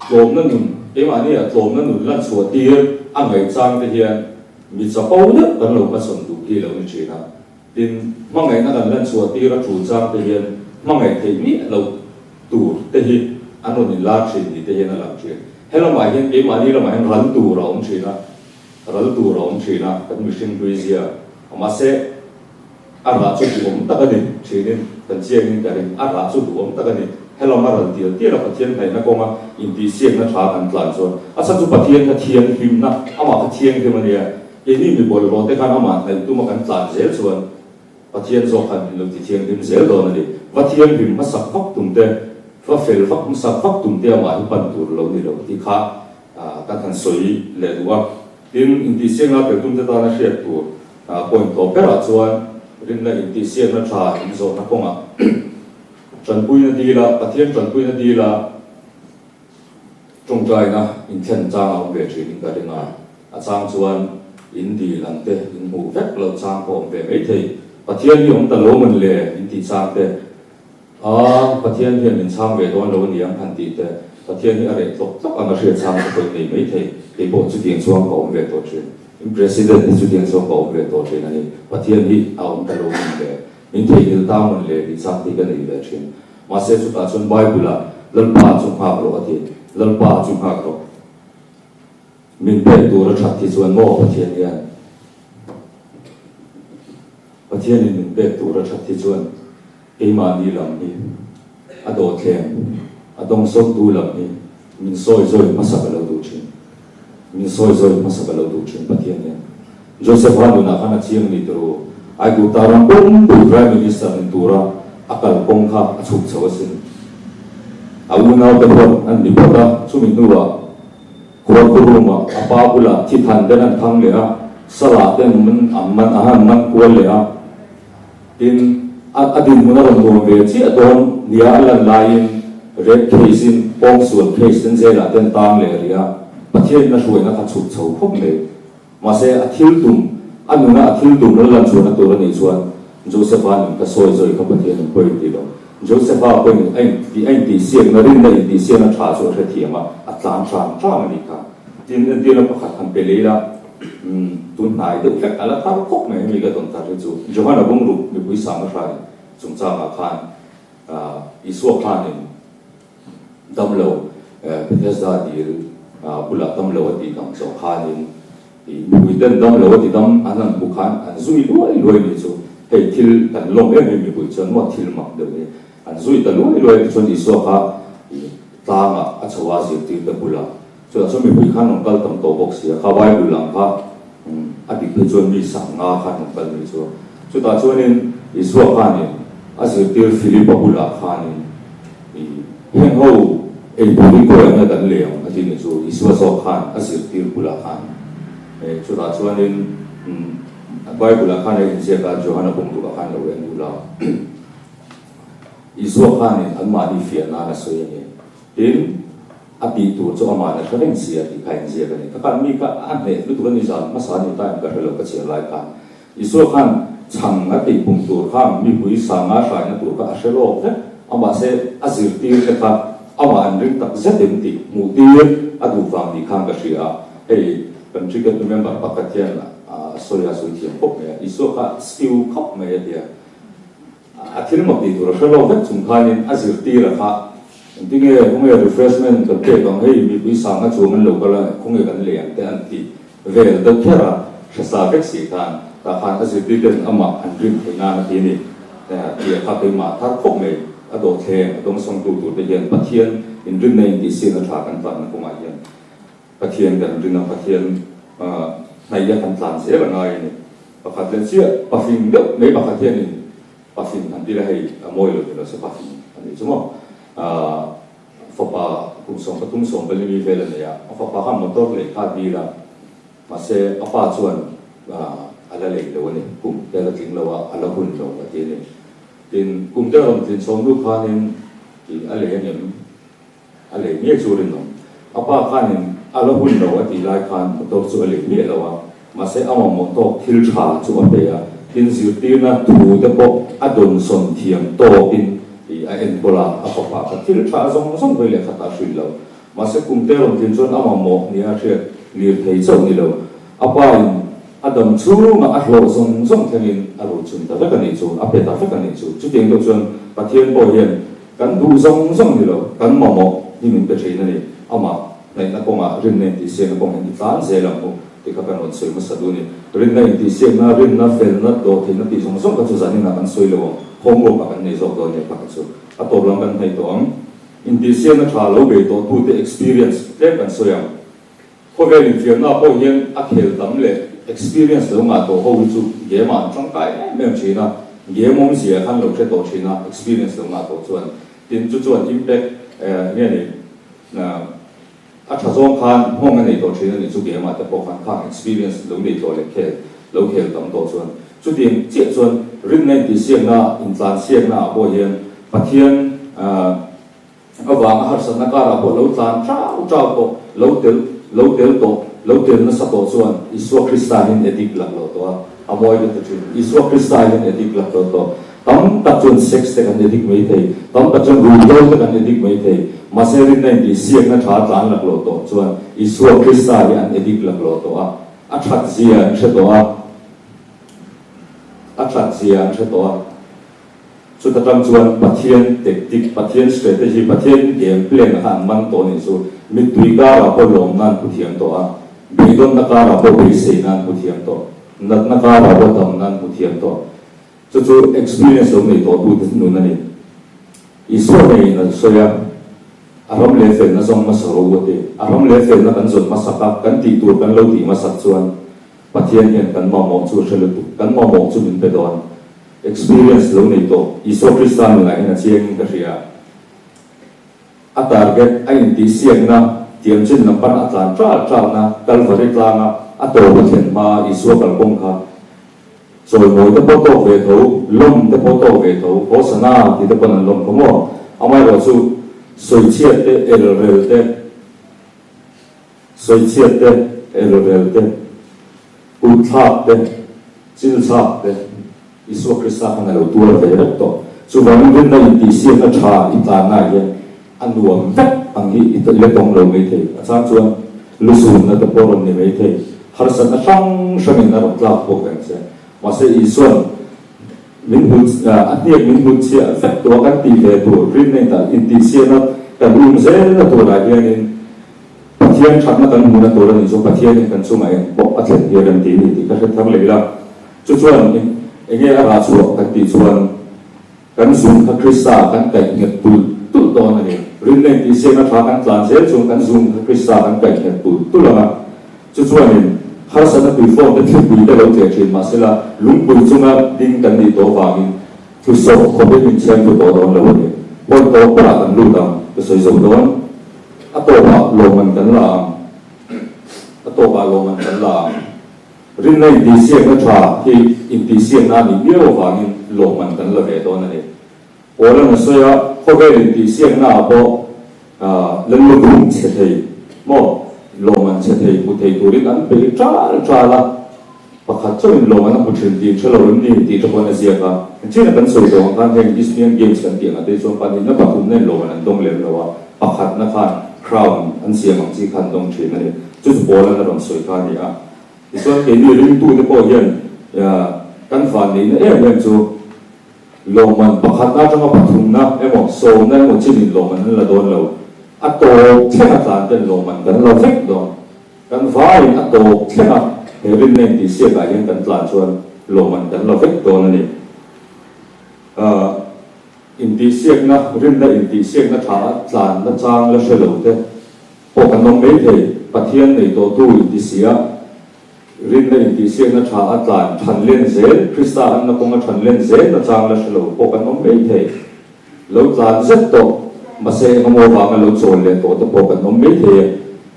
tlom na nun ema ni a tlom na nun lan chua tir angai chang te hian mi cha pau ne kan lo ka son du ki lo ni china tin mangai na kan lan chua tir a thu chang te hian mangai thei mi lo tur te hi anon ni la thin ni te hian a lam thin hello mai hian ke mani lo mai ran tu ra om china ral tu ra om china kan mission tuizia ama se ara chu du om ta ni chinin kan chiang ni karin ara chu du om ta ni hello ma ran ti ra pathian nei na ko ma in ti siek na tha kan tlan chon asa chu pathian ka thian him na ama ka thiang ke mania e ni mi bol ro te kan ama nei tu ma kan tlan zel chuan pathian zo kan lo ti thiang him zel do na ni va thiang him ma sak phak tum te fa fel phak ma sak phak tum te ma hi pan tur lo ni lo ti kha kan han soi le duwa tin inti sianga pe tum ta na share tu point to pera chuan rin na inti siang na tha in zo na konga chan pui na di la pathian chan pui na di la trong trai na in thlen chang ang ve thin ka ringa a chang chuan in di lang te in mu vek lo chang ko ve mai thei pathian yong ta lo man le in ti chang te pathian hian in chang ve don lo niang han ti te pathian hi are tok tok ang ria chang ko nei mai thei ke bo chu tiang chuang ko ve to thin in president ni chu tiang chuang ko ve to thin ani pathian hi aum ta lo man le in thei il ta man le di chang ti ka nei ve thin ma se chu ta chun bible lal pa chu ha ro ati lal pa chu ha ro min pe tu ra that thi chuan mo pathian hian pathian in min pe tu ra that thi chuan ke ma ni lam ni ado thleng adong sok tu lam ni min soi zoi masak lo tu chin min soi zoi masak lo tu chin pathian hian Joseph Hanu na kana chiang ni tru ai ku taram bum bu prime minister in tura akal kong kha achuk chawasin awuna ta bon an ni pota chumin nuwa kuruma apa pula thithan denan thang le a sala ten man amman ahan man kual le a tin adin munaram do ve chi adon nia lan lain red case in pong suan case ten zela ten tang le ria pathian na suai na achuk chau khop le ma se athil tum anuna athil tum lan chuan atur ni chuan Joseph an ka soi zoi ka pathian poi ti lo Joseph a poi ai ti siang na rin na ti siang na tha chu the thiama atlan tram ni ka tin na pakhat kan pe le la tun nai de ka ala ta kok me mi ga don ta chu Johanna bung ru mi pui sang ra chung cha ma khan isu khan ni dam lo Bethesda di bula dam lo ti dam so khan ni mi den dam lo ti dam anan bu khan an zui loi ni chu hei thil kan long em mi pui chon mo thil mak de ni an zui ta loi chon isu kha ta ma a chawa si ti ta bula so so mi pui khan nong kal tam to box ya khawai bulang kha a bi pe chon mi sang nga khan nong kal ni so ta chuanin isu khan ni a si ti Philip bula khan ni heng ho ei buli ko na dan leong a ti ni so isu so khan a si ti bula khan so ta chuanin bai bula khan ni se ka Johanna bung ru khan lo en bula isu khan ni an ma di fia na so ye tin api tu cho ama na khareng sia ti khain sia ka ni ka kan mi ka an ne lu tu ni zan ma sa ni ta ka helo ka che lai ka isu khan chang na ti pung tu kham mi pui sa nga sa na tu ka ashelo ke ama se azir ti ka ka ama an ring tak zetem ti mu ti adu wang ni khang ka sia hey kan chi ka member pakatian la soya so ti pok me isu kha skill khop me ya athil mo ti tu ra shelo ka chung khanin azir ti ra kha tinge kung refreshment ka ke kang hei mi pui sa nga chu man lo ka la kung kan lian te an ti vel da khera sa vek si kan ta khan a si ti den ama an rim te na ti ni ta ti kha pe ma thar khop me a do the dong song tu tu te yen pathian in rim nei ti sin a tha kan tan ko ma yen pathian kan rin na pathian nai ya kan tlan se ba ngai ni pakhat len sia pafin de me pakhat hian ni pafin an ti la hei moi lo te lo se pafin ani chumo fapa kum som bali mi vela ne ya fapa ha motor le kha di la ma se apa chuan ala le lo ne kum te la king lo wa ala hun lo ka ti ne tin kum te rom tin som lu kha nin ti ale ne chu rin no apa kha nin ala hun lo wa ti lai khan motor chu ale mi lo wa ma se ama motor thil tha chu a pe ya tin zir ti na tu te po adon son thiam to in a en bola a papa ka thil tha zong ve le khata shui lo ma se kum te rom tin chon ama mo ni a the lir thei chau ni lo apa in adam chu ma a hlo zong thenin a ro chun ta ka ni chu a pe ta ka ni chu tieng do chon pathian bo hian kan du zong ni lo kan mo ni min pe thein ni ama nei na ko ma rin ne ti se na ko ni tan ze lam ko ti ka kan on soi ma sa du ni rin nei ti se na rin na fel na do thi na ti zong ka chu zani na kan soi lo hong lo ka kan nei zo do ne pa ka chu a to lang kan nei to in ti se na tha lo be to tu te experience te kan so yang ko ve in fiam na po hian a khel dam le experience lo nga to ho chu ge ma chang kai me chi na ge mom sia khan lo che to chi na experience lo nga to chuan tin chu chuan impact ne ni na a tha zong khan hong nei to thina ni chu ge ma te po khan experience lo nei to le khel tam to chuan chu ding che chuan rin nei ti siang na in tlan siang na bo hian pathian awang har san na ka ra bo lo tlan trau to lo tel na sa to chuan Isu Krista hin edik lak lo to amoi de chu Isu Krista hin edik lak to tam ta chun sex te kan edik mei thei tam ta chun ru te kan edik mei thei maserin nei ti siang na tha tlan lak lo to chuan Isu Krista hin edik lak lo to a that zia che to a that zia che to chu ta tam chuan pathian tactic pathian strategy pathian game plan han man to ni chu mi tui ka ra ko lom nan pu thiam to a bidon na ka ra ko bi se nan pu thiam to nat na ka ra ko tam nan pu thiam to chu experience lo nei to tu nu na ni iso nei na so ya aram le fe na zong ma so ro te aram le fe na kan zon ma saka kan ti tu kan lo ti ma sak chuan pathian hian kan ma mo chu shelu kan ma mo chu min pe don experience lo nei to Isu Krista ni lai na chiang ka ria a target ai ti siang na tiam chin nam pan atlan tra na Calvary tlanga a to pathian ma Isu kal bong kha rồi ngồi tới bố tô về thấu lông tới bố tô về thấu có sân nào thì tới phần lông không có ông ai bảo su soi chiết tới LRL tới soi chiết tới LRL tới út tháp tới chil tháp tới Isu Krista khăn là đầu tua về đất to su vắng bên đây thì xiên nó trà ít tàn này vậy ăn uống vắt bằng cái ít lấy tông lồng mấy thế sáng chuan lu sùn nó tập bố này mấy thế har sân nó sang mình nó đọc lạc bộ cảnh sẽ mà sẽ ý xuân mình hút ăn tiệc mình hút chia phépตัวกันตีvềตัวriêng này ta in tí xe nó cần dễ làตัวđại kia nên pathian chắc nó cần muốn làตัวlà những số pathian cần số máy bỏ bắt liền kia cần tí thì các cái thằng lấy là chút xuân anh nghe là chuột cần tí xuân cần dùng các Krista cần cảnh nhật tụ to này riêng này tí xe nó phá cần làm dễ dùng cần dùng các Krista cần cảnh nhật tụ là chút xuân này har sana tui phone te thui te lo che chin ma sela lungpui chunga ding kan ni to wangin thu so khobe min chen tu to don lo ni pon to pra kan lu dam ke soi zo don a to ba lo man kan la rin nei di siang na tha hi in ti siang na ni bio wangin lo man kan la ve don ni ola na soya khobe rin ti siang na bo len lo rum che thei mo lo man che thei mu thei turin an pe tra la pakhat chawin lo man mu thin ti chalo rim ni ti to na zia ka china kan soi do kan heng Eastern Games kan ti ate so pa ni na pa thum ne lo man dong le lo pakhat na khan crown an siam ang chi khan dong thin ani chu bol na ron soi ka ni a so ke ni rim tu te po hian ya kan fan ni na em chu lo man pakhat na changa pathum na emo so na mo chin lo man la don lo a to thena tlan ten lo man kan lo vek do kan vai a to thena herin nen ti sia ga yen kan tlan chuan lo man kan lo vek do na ni in ti siak na rin na in ti siak na tha tlan na chang la shelo te po kan nom mei thei pathian nei to tu in ti sia rin na in ti siak na tha tlan than len zel Krista an na konga than len zel na chang la shelo po kan nom mei thei lo tlan zet to mà sẽ không mua vào cái lối trốn liền tổ tập bộ cần nôm mấy thì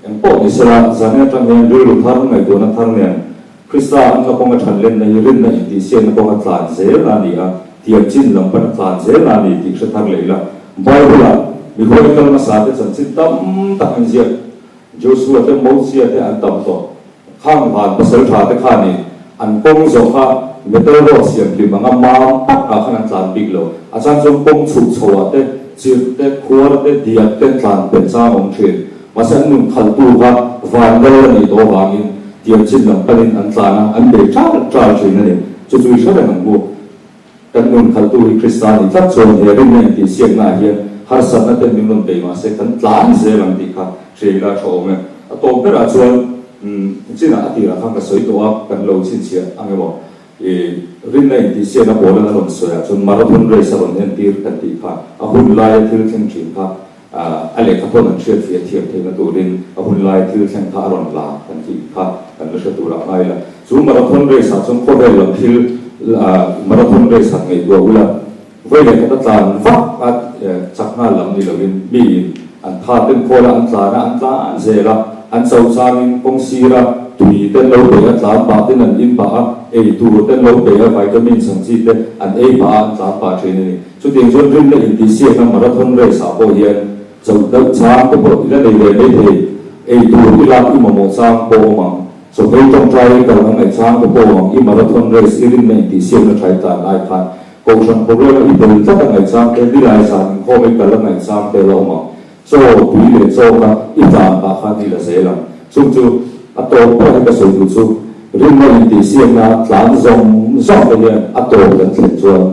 em bộ như thế là giờ này trong những đôi lúc thằng ngày tuổi nó thằng này Krista anh nó không có thành lên này lên này thì xem nó không có tàn dễ là gì à tiệm chín lòng vẫn tàn dễ là gì thì sẽ thằng lấy là bao nhiêu là vì vậy cái mà sao thì chân chính tâm tắc anh diệt Joshua thì mẫu diệt thì anh tâm to khang hoàn bớt sợi thà thì khang này anh bông rồi ha người ta lo xiêm thì mà ngắm mang bắt à khang anh tàn big lo à chẳng trong bông chụp sầu thế chiếc té khóa té diệt té tàn bên xa ông truyền mà sẽ nung khẩn tu ha vàng đây là nhiều vàng in tiệm chín lòng bên anh tàn anh để trả chuyện này cho chú ý rất là nặng buộc kan nun khal tu Krista ni tlat chon he rin nen ti siak na hian har sat na ten min non be ma se kan tlan ze lang ti kha threila tho me a to pera chuan china ati ra khang ka soi to a kan lo chin chia angemo rin nen ti siak na bola na ron soya chun marathon race ron en tir kan ti kha a hun lai thil theng thin kha ale ka pon an thriat fi thiam thei na tu rin a hun lai thil theng kha ron la kan ti kha kan la tu ra ai la chu marathon race a chun ko vel lam thil marathon race hạt ngày đua ula với lại các tàn vác chặt na làm đi là bên bi an tha ten khola an tla an zela an chau changin kong sira tui ten lo be a tla pa ten an in pa a ei tu ten lo be a vitamin sang chi te an ei pa an tla pa thin ni chu ting chon rin le in ti sia na marathon race a po hian chau da chang ko po ila nei le nei the ei tu ila i mo chang po ma so hei tong trai ka lang ai chang ko po i marathon race irin nei ti sia na thai ta ai khan ko sang problem i del ta ngai chang te di lai san ko me ka lang ngai chang te lo ma so tui le so ka i ta pa kha ni la se lang chung chu a to pa ka so tu chu rin ma in ti sia na tlang zong zong le a to lan chen chuan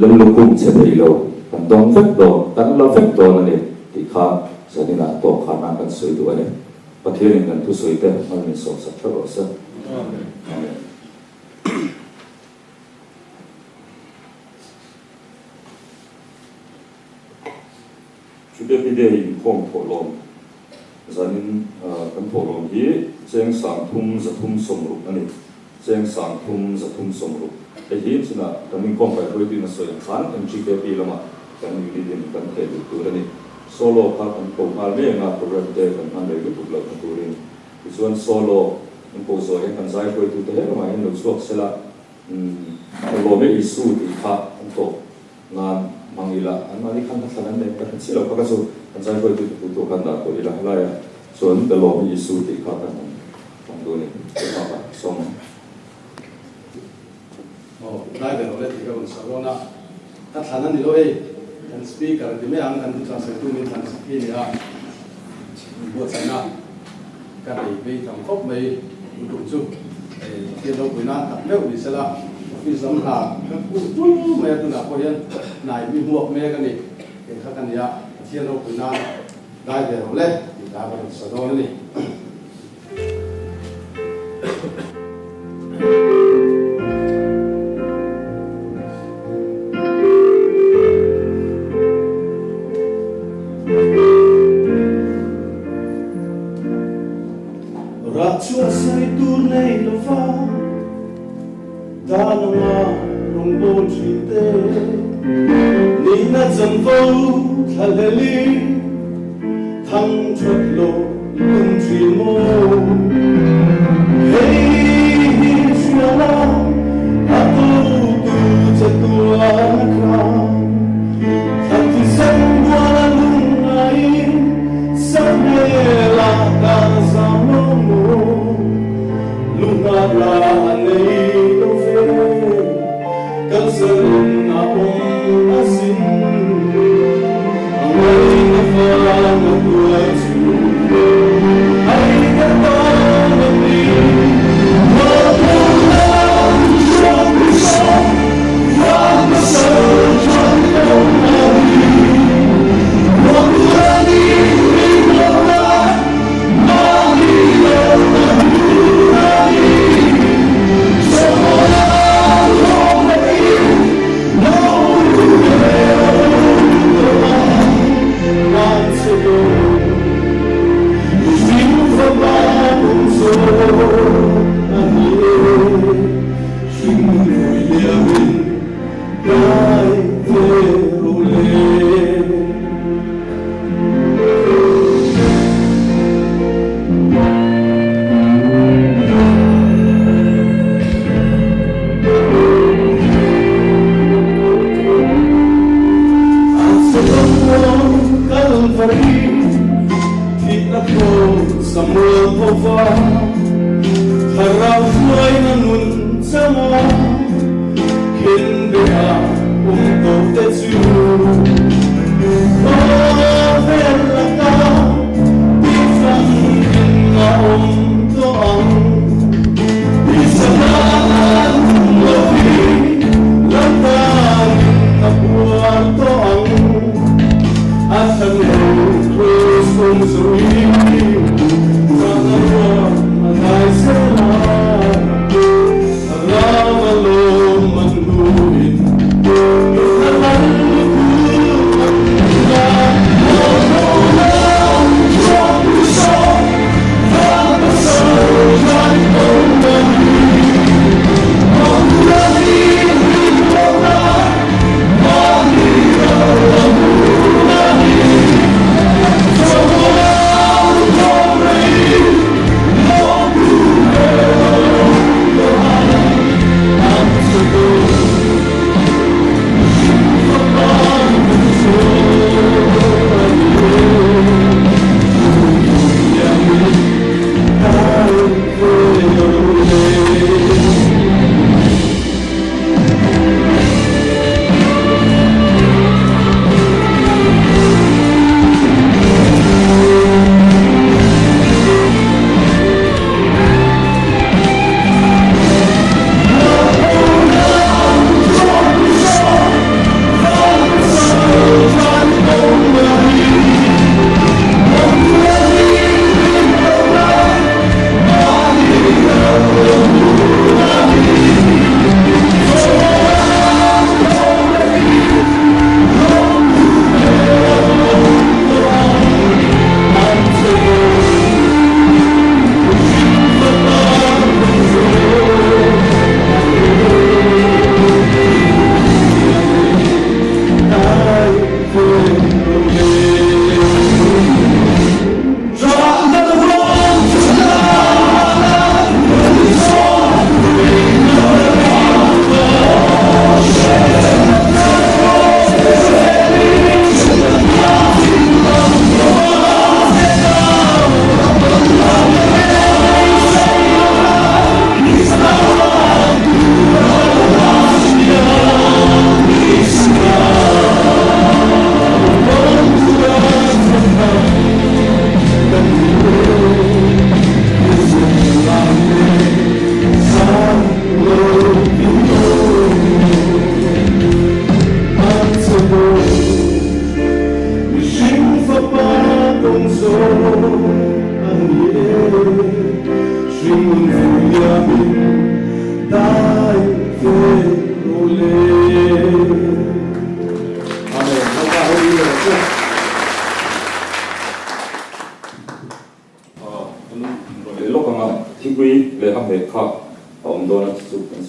lần lúc cùng sẽ thấy lâu, còn đông phép đồ, tan lo phép đồ là này thì khá sẽ đi làm tổ khả năng cần sửa đổi này, và thế nên cần tu sửa thế mà mình sống sạch cho rõ ràng. Chúng ta bây giờ hình phong phổ lom, cho nên cần phổ lom gì, trang sáng thum sông rục này, trang sáng thum sông rục. Cái hiến xin là mình không phải thôi thì nó soi khán em chỉ cái pi lắm cái mình đi đến cái thể được tu này solo các anh cầu mal mấy ngã program thế kan anh lấy cái tục lập tu này thì xuân solo anh cầu rồi anh giải thôi tu thế mà anh được suốt sẽ là lo mấy isu thì khác anh tổ ngàn mang đi là anh nói khăn thắt anh này cái chỉ là các số anh giải thôi tu khăn đã thôi là lại xuân cái lo mấy isu thì khác anh tu này cái mà xong đại biểu lên thì các bạn sau đó các thành viên đi rồi thành speaker thì mấy anh thành translate tu mình thành speaker này buat sana các vị về trong khóc mấy cùng chung tiền đâu cũng nát tập nếu bị sao vì giống là các cụ mấy tôi đã coi hiện này bị muộn mấy cái này thì các anh ya tiền đâu cũng nát đại biểu lên thì các bạn sau đó này Chua say tu nei lo va ta no nga rong bo chi te ni na chan vo tha le li thang chot lo kun chi mo hey shua la a tu cha tu a kra thang tu san wa la lung ai san ne la ta sa mo la nei lo fe kalsan na asin ai na fa na tu ai chu ai na ta na ni wa na so chan na ni wa ni lo na ni lo once ago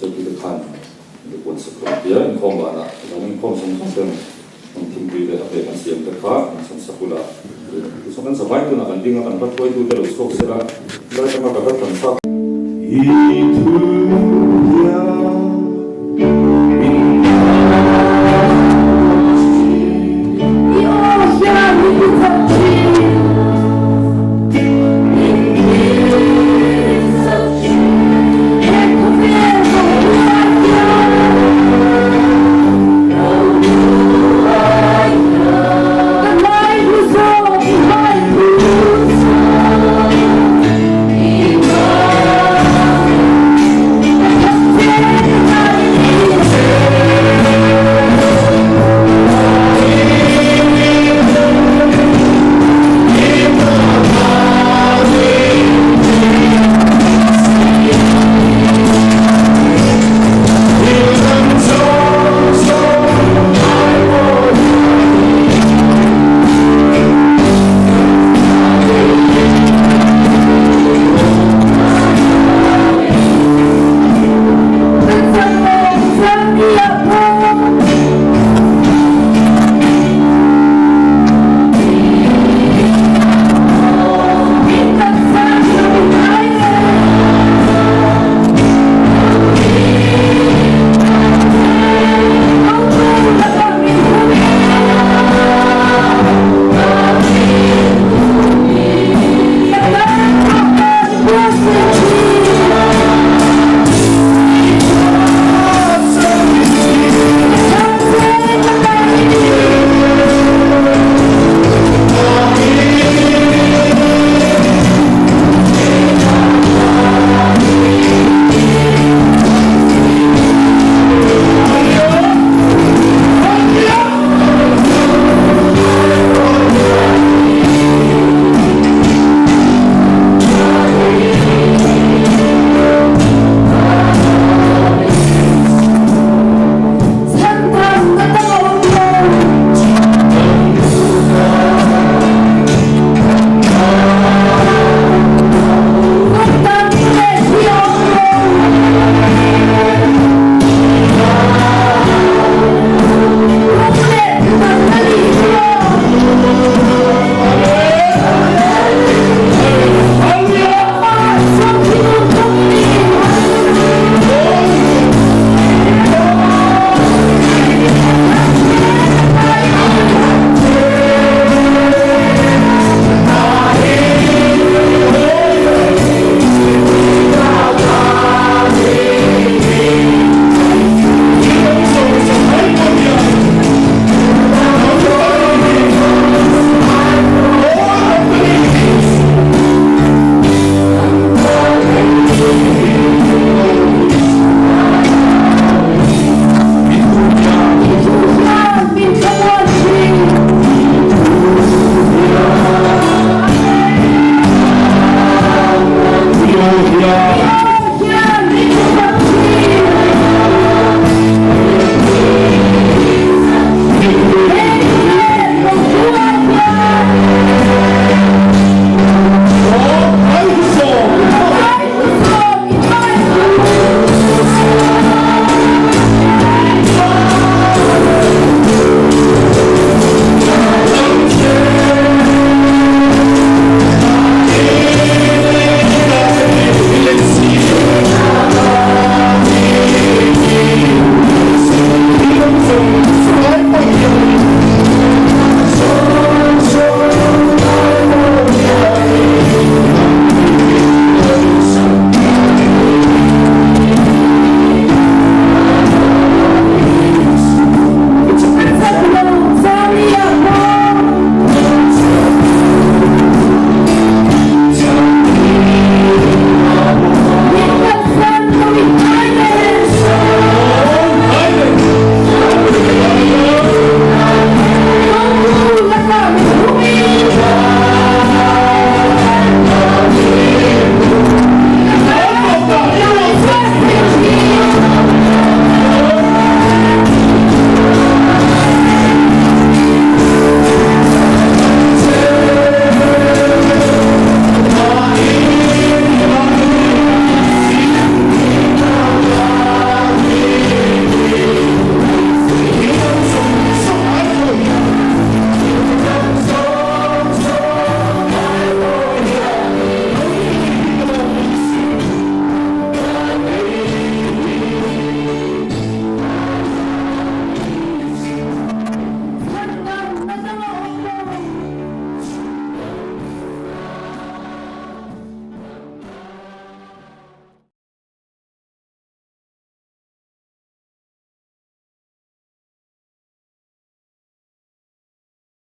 sẽ bị được khăn được quân sự rồi bây giờ không bạn ạ mình không sống không xem mình tìm kiếm để để mình xem được khác mình sống sắp là tu so kan sampai tu nak penting akan buat tu terus kok serah kita akan bakal tentang itu